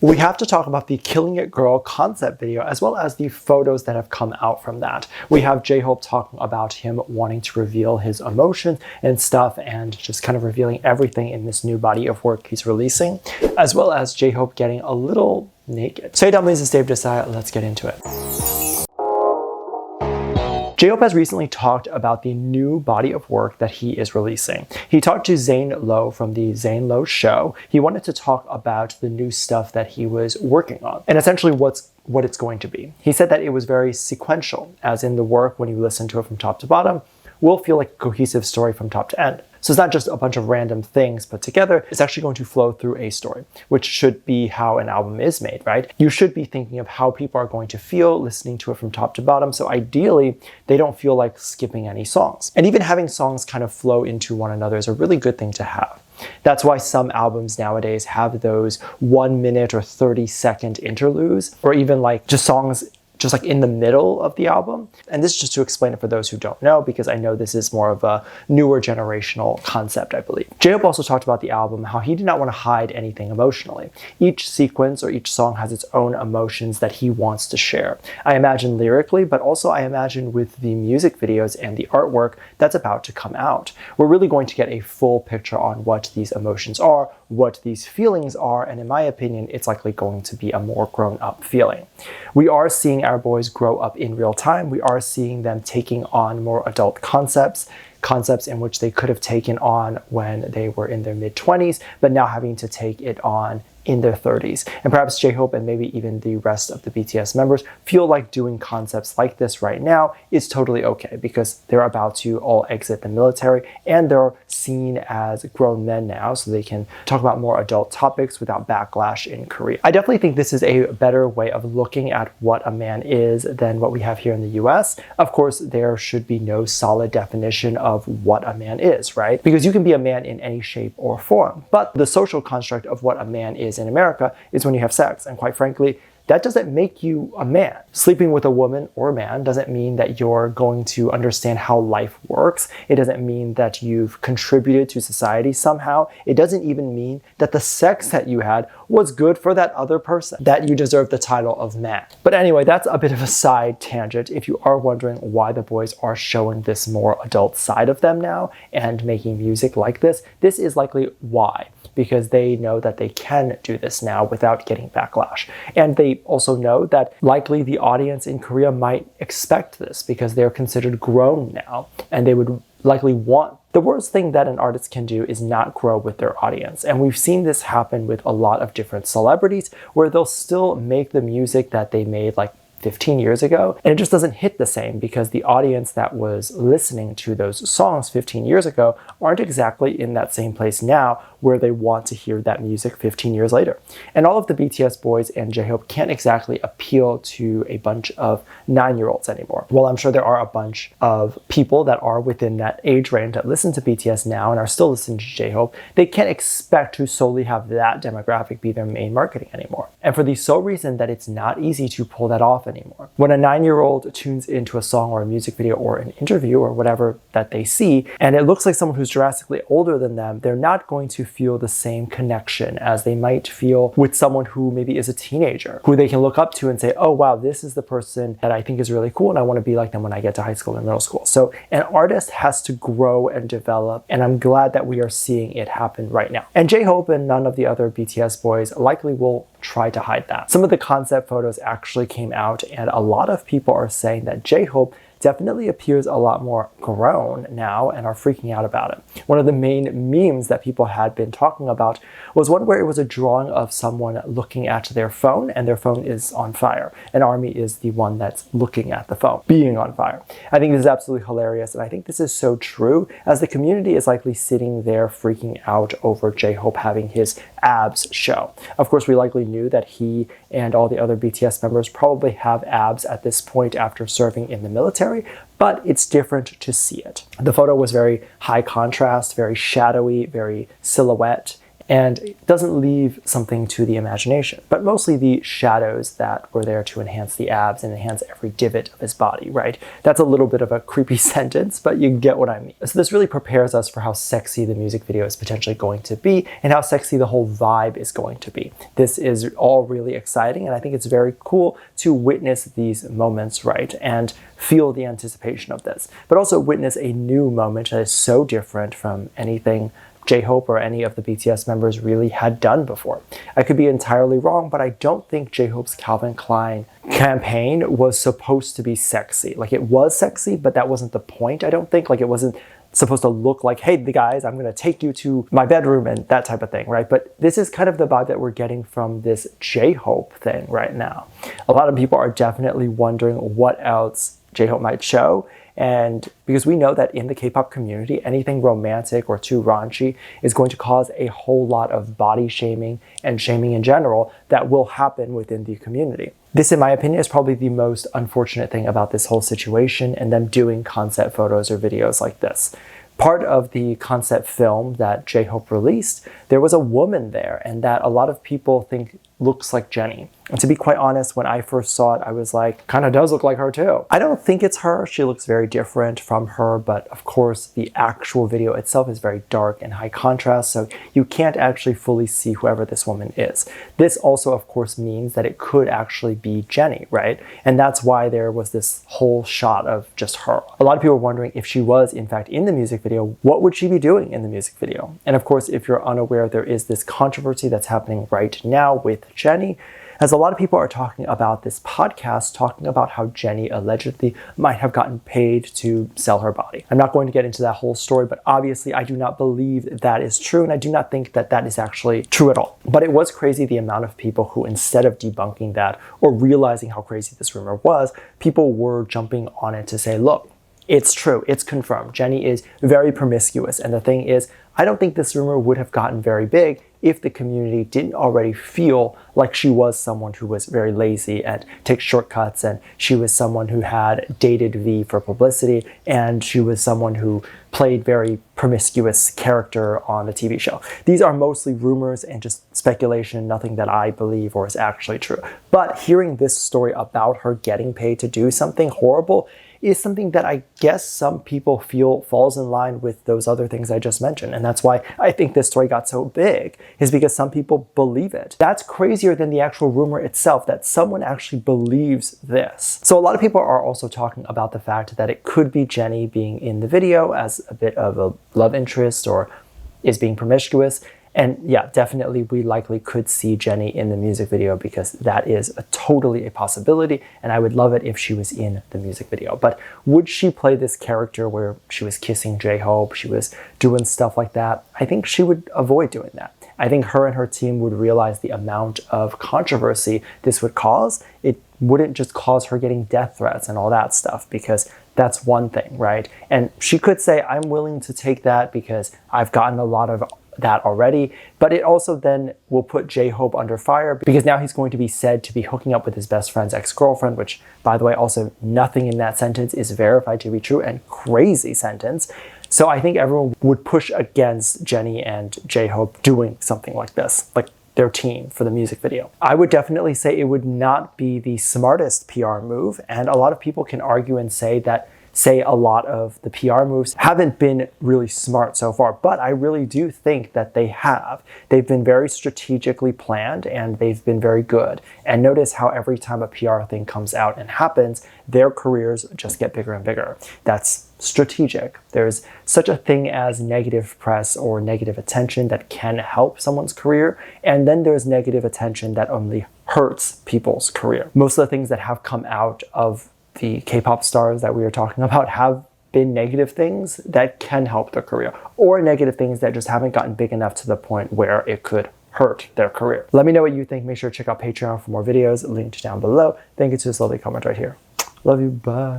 We have to talk about the Killin It Girl concept video as well as the photos that have come out from that. We have JHope talking about him wanting to reveal his emotions and stuff and just kind of revealing everything in this new body of work he's releasing, as well as JHope getting a little naked. So hey Dumplings, it's Dave Desai, let's get into it. JHope has recently talked about the new body of work that he is releasing. He talked to Zane Lowe from the Zane Lowe show. He wanted to talk about the new stuff that he was working on and essentially what it's going to be. He said that it was very sequential, as in the work, when you listen to it from top to bottom, will feel like a cohesive story from top to end. So it's not just a bunch of random things put together, it's actually going to flow through a story, which should be how an album is made, right? You should be thinking of how people are going to feel listening to it from top to bottom, so ideally, they don't feel like skipping any songs. And even having songs kind of flow into one another is a really good thing to have. That's why some albums nowadays have those 1 minute or 30-second interludes, or even like just songs just like in the middle of the album. And this is just to explain it for those who don't know, because I know this is more of a newer generational concept, I believe. JHope also talked about the album, how he did not want to hide anything emotionally. Each sequence or each song has its own emotions that he wants to share. I imagine lyrically, but also I imagine with the music videos and the artwork that's about to come out. We're really going to get a full picture on what these emotions are, what these feelings are, and in my opinion, it's likely going to be a more grown-up feeling. We are seeing our boys grow up in real time. We are seeing them taking on more adult concepts in which they could have taken on when they were in their mid-20s, but now having to take it on in their 30s. And perhaps JHope and maybe even the rest of the BTS members feel like doing concepts like this right now is totally okay, because they're about to all exit the military and they're seen as grown men now, so they can talk about more adult topics without backlash in Korea. I definitely think this is a better way of looking at what a man is than what we have here in the US. Of course, there should be no solid definition of what a man is, right? Because you can be a man in any shape or form, but the social construct of what a man is in America is when you have sex, and quite frankly, that doesn't make you a man. Sleeping with a woman or a man doesn't mean that you're going to understand how life works. It doesn't mean that you've contributed to society somehow. It doesn't even mean that the sex that you had was good for that other person, that you deserve the title of man. But anyway, that's a bit of a side tangent. If you are wondering why the boys are showing this more adult side of them now and making music like this is likely why. Because they know that they can do this now without getting backlash. And they also know that likely the audience in Korea might expect this because they're considered grown now, and they would likely want. The worst thing that an artist can do is not grow with their audience. And we've seen this happen with a lot of different celebrities, where they'll still make the music that they made like 15 years ago, and it just doesn't hit the same because the audience that was listening to those songs 15 years ago aren't exactly in that same place now where they want to hear that music 15 years later. And all of the BTS boys and JHope can't exactly appeal to a bunch of 9-year-olds anymore. Well, I'm sure there are a bunch of people that are within that age range that listen to BTS now and are still listening to JHope. They can't expect to solely have that demographic be their main marketing anymore. And for the sole reason that it's not easy to pull that off anymore. When a 9-year-old tunes into a song or a music video or an interview or whatever that they see, and it looks like someone who's drastically older than them, they're not going to feel the same connection as they might feel with someone who maybe is a teenager, who they can look up to and say, oh wow, this is the person that I think is really cool and I want to be like them when I get to high school and middle school. So an artist has to grow and develop, and I'm glad that we are seeing it happen right now. And JHope and none of the other BTS boys likely will try to hide that. Some of the concept photos actually came out, and a lot of people are saying that JHope definitely appears a lot more grown now and are freaking out about it. One of the main memes that people had been talking about was one where it was a drawing of someone looking at their phone and their phone is on fire. And ARMY is the one that's looking at the phone, being on fire. I think this is absolutely hilarious, and I think this is so true, as the community is likely sitting there freaking out over JHope having his abs show. Of course, we likely knew that he and all the other BTS members probably have abs at this point after serving in the military, but it's different to see it. The photo was very high contrast, very shadowy, very silhouette, and it doesn't leave something to the imagination, but mostly the shadows that were there to enhance the abs and enhance every divot of his body, right? That's a little bit of a creepy sentence, but you get what I mean. So this really prepares us for how sexy the music video is potentially going to be and how sexy the whole vibe is going to be. This is all really exciting, and I think it's very cool to witness these moments, right? And feel the anticipation of this, but also witness a new moment that is so different from anything JHope or any of the BTS members really had done before. I could be entirely wrong, but I don't think JHope's Calvin Klein campaign was supposed to be sexy. Like, it was sexy, but that wasn't the point, I don't think. Like, it wasn't supposed to look like, hey, the guys, I'm gonna take you to my bedroom and that type of thing, right? But this is kind of the vibe that we're getting from this JHope thing right now. A lot of people are definitely wondering what else JHope might show. And because we know that in the K-pop community, anything romantic or too raunchy is going to cause a whole lot of body shaming and shaming in general that will happen within the community. This, in my opinion, is probably the most unfortunate thing about this whole situation and them doing concept photos or videos like this. Part of the concept film that JHope released, there was a woman there, and that a lot of people think looks like Jennie. And to be quite honest, when I first saw it, I was like, kind of does look like her too. I don't think it's her. She looks very different from her, but of course the actual video itself is very dark and high contrast, so you can't actually fully see whoever this woman is. This also, of course, means that it could actually be Jennie, right? And that's why there was this whole shot of just her. A lot of people are wondering if she was in fact in the music video, what would she be doing in the music video? And of course, if you're unaware, there is this controversy that's happening right now with Jennie, as a lot of people are talking about this podcast, talking about how Jennie allegedly might have gotten paid to sell her body. I'm not going to get into that whole story, but obviously I do not believe that is true, and I do not think that that is actually true at all. But it was crazy the amount of people who, instead of debunking that or realizing how crazy this rumor was, people were jumping on it to say, look, it's true, it's confirmed. Jennie is very promiscuous, and the thing is, I don't think this rumor would have gotten very big if the community didn't already feel like she was someone who was very lazy and takes shortcuts, and she was someone who had dated V for publicity, and she was someone who played very promiscuous character on the TV show. These are mostly rumors and just speculation, nothing that I believe or is actually true. But hearing this story about her getting paid to do something horrible is something that I guess some people feel falls in line with those other things I just mentioned. And that's why I think this story got so big, is because some people believe it. That's crazier than the actual rumor itself, that someone actually believes this. So a lot of people are also talking about the fact that it could be Jennie being in the video as a bit of a love interest or is being promiscuous. And yeah, definitely we likely could see Jennie in the music video, because that is totally a possibility, and I would love it if she was in the music video. But would she play this character where she was kissing JHope, she was doing stuff like that? I think she would avoid doing that. I think her and her team would realize the amount of controversy this would cause. It wouldn't just cause her getting death threats and all that stuff, because that's one thing, right? And she could say, I'm willing to take that because I've gotten a lot of that already, but it also then will put JHope under fire, because now he's going to be said to be hooking up with his best friend's ex-girlfriend, which, by the way, also nothing in that sentence is verified to be true, and crazy sentence. So I think everyone would push against Jennie and JHope doing something like this, like their team for the music video. I would definitely say it would not be the smartest PR move, and a lot of people can argue and say that a lot of the PR moves haven't been really smart so far, but I really do think that they have. They've been very strategically planned, and they've been very good. And notice how every time a PR thing comes out and happens, their careers just get bigger and bigger. That's strategic. There's such a thing as negative press or negative attention that can help someone's career, and then there's negative attention that only hurts people's career. Most of the things that have come out of the K-pop stars that we are talking about have been negative things that can help their career, or negative things that just haven't gotten big enough to the point where it could hurt their career. Let me know what you think. Make sure to check out Patreon for more videos, linked down below. Thank you to this lovely comment right here. Love you, bye.